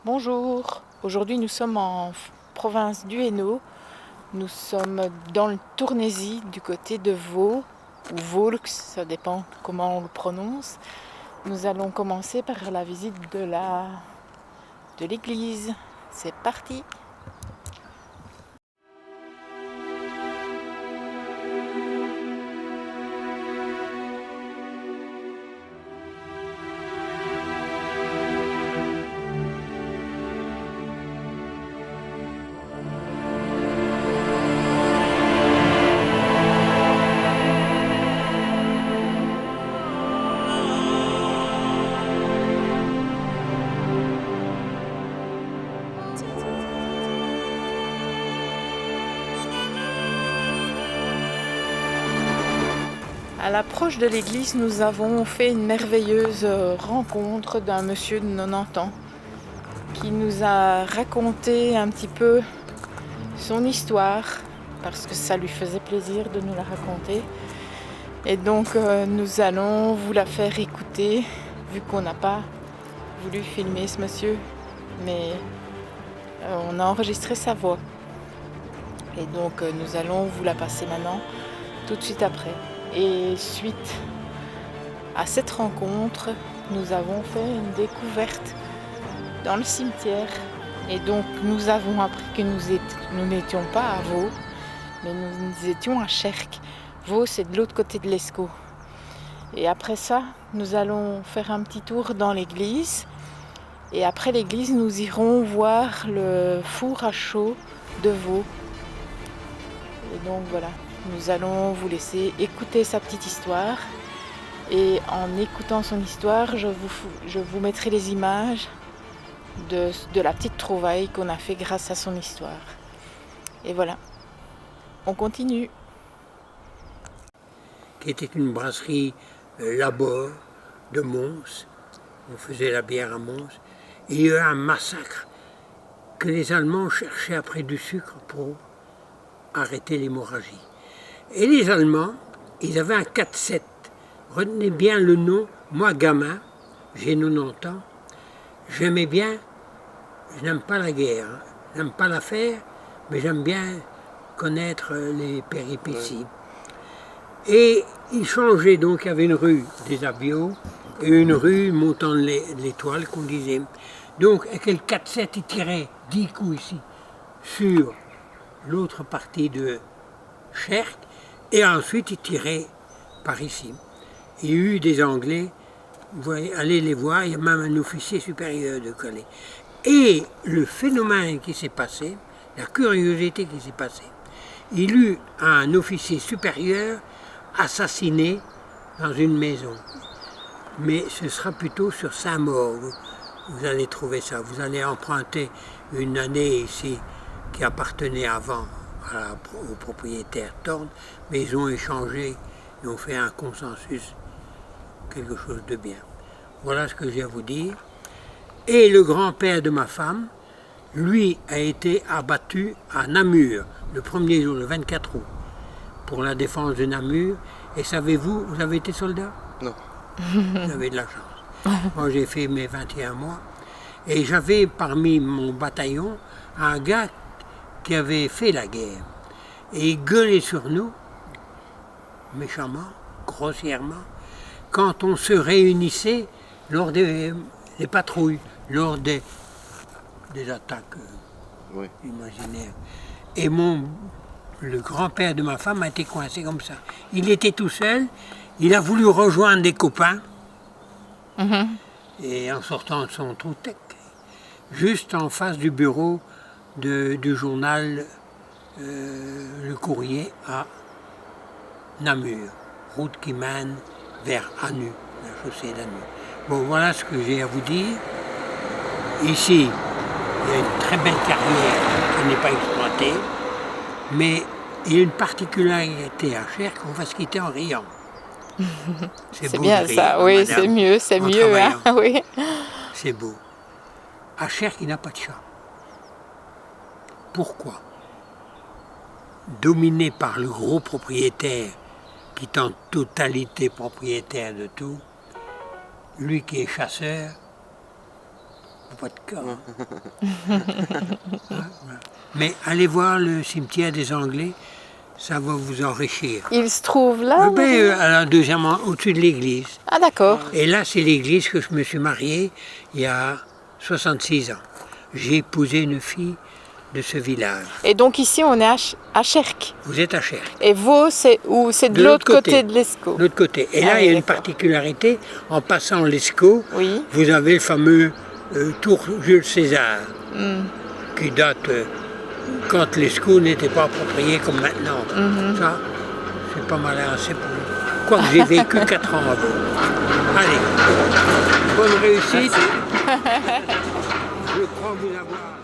Bonjour, aujourd'hui nous sommes en province du Hainaut, nous sommes dans le Tournaisis du côté de Vaud, ou Vaulx, ça dépend comment on le prononce. Nous allons commencer par la visite de l'église, c'est parti! À l'approche de l'église, nous avons fait une merveilleuse rencontre d'un monsieur de 90 ans qui nous a raconté un petit peu son histoire parce que ça lui faisait plaisir de nous la raconter. Et donc nous allons vous la faire écouter vu qu'on n'a pas voulu filmer ce monsieur, mais on a enregistré sa voix. Et donc nous allons vous la passer maintenant, tout de suite après. Et suite à cette rencontre, nous avons fait une découverte dans le cimetière. Et donc nous avons appris que nous n'étions pas à Vaud, mais nous étions à Chercq. Vaud, c'est de l'autre côté de l'Escaut. Et après ça, nous allons faire un petit tour dans l'église. Et après l'église, nous irons voir le four à chaux de Vaud. Et donc voilà. Nous allons vous laisser écouter sa petite histoire et en écoutant son histoire, je vous mettrai les images de la petite trouvaille qu'on a fait grâce à son histoire. Et voilà, on continue. Qui était une brasserie Labor de Mons. On faisait la bière à Mons. Et il y a eu un massacre que les Allemands cherchaient après du sucre pour arrêter l'hémorragie. Et les Allemands, ils avaient un 4-7. Retenez bien le nom. Moi, gamin, j'ai 90 ans, j'aimais bien, je n'aime pas la guerre, hein. Je n'aime pas la faire, mais j'aime bien connaître les péripéties. Et ils changeaient, donc il y avait une rue des avions et une rue montant l'étoile qu'on disait. Donc avec le 4-7, ils tiraient 10 coups ici sur l'autre partie de Chercq. Et ensuite, ils tiraient par ici. Il y a eu des Anglais, vous voyez, allez les voir, il y a même un officier supérieur de Calais. Et le phénomène qui s'est passé, la curiosité qui s'est passée, il y eut un officier supérieur assassiné dans une maison. Mais ce sera plutôt sur Saint-Maur. Vous allez trouver ça. Vous allez emprunter une année ici qui appartenait avant aux propriétaires Thorne, mais ils ont échangé, ils ont fait un consensus, quelque chose de bien. Voilà ce que j'ai à vous dire. Et le grand-père de ma femme, lui, a été abattu à Namur, le premier jour, le 24 août, pour la défense de Namur. Et savez-vous, vous avez été soldat? Non. Vous avez de la chance. Moi, j'ai fait mes 21 mois. Et j'avais parmi mon bataillon un gars qui avait fait la guerre. Et il gueulait sur nous, méchamment, grossièrement, quand on se réunissait lors des patrouilles, lors des attaques imaginaires. Et le grand-père de ma femme a été coincé comme ça. Il était tout seul, il a voulu rejoindre des copains, et en sortant de son trou tech, juste en face du bureau du journal Le Courrier à Namur, route qui mène vers Anu, la chaussée d'Anu. Bon, voilà ce que j'ai à vous dire. Ici, il y a une très belle carrière qui n'est pas exploitée, mais il y a une particularité à Chercq, on va se quitter en riant. C'est bien ça, oui, madame, c'est mieux, hein, oui. C'est beau. À Chercq, il n'a pas de chat. Pourquoi? Dominé par le gros propriétaire, qui est en totalité propriétaire de tout, lui qui est chasseur, pas de cas. Ouais. Mais allez voir le cimetière des Anglais, ça va vous enrichir. Il se trouve là? Alors, deuxièmement, au-dessus de l'église. Ah d'accord. Et là, c'est l'église que je me suis marié il y a 66 ans. J'ai épousé une fille de ce village. Et donc ici on est à Cherc. Vous êtes à Cherc. Et Vaux, c'est où? C'est de l'autre côté de l'Escaut. De l'autre côté. Et Ah là, oui, il y a une d'accord. particularité. En passant l'Escaut, Oui. vous avez le fameux tour Jules César, qui date quand l'Escaut n'était pas approprié comme maintenant. Ça, c'est pas mal assez pour nous. Quoique j'ai vécu 4 ans avant. Allez, bonne réussite. Je crois vous avoir...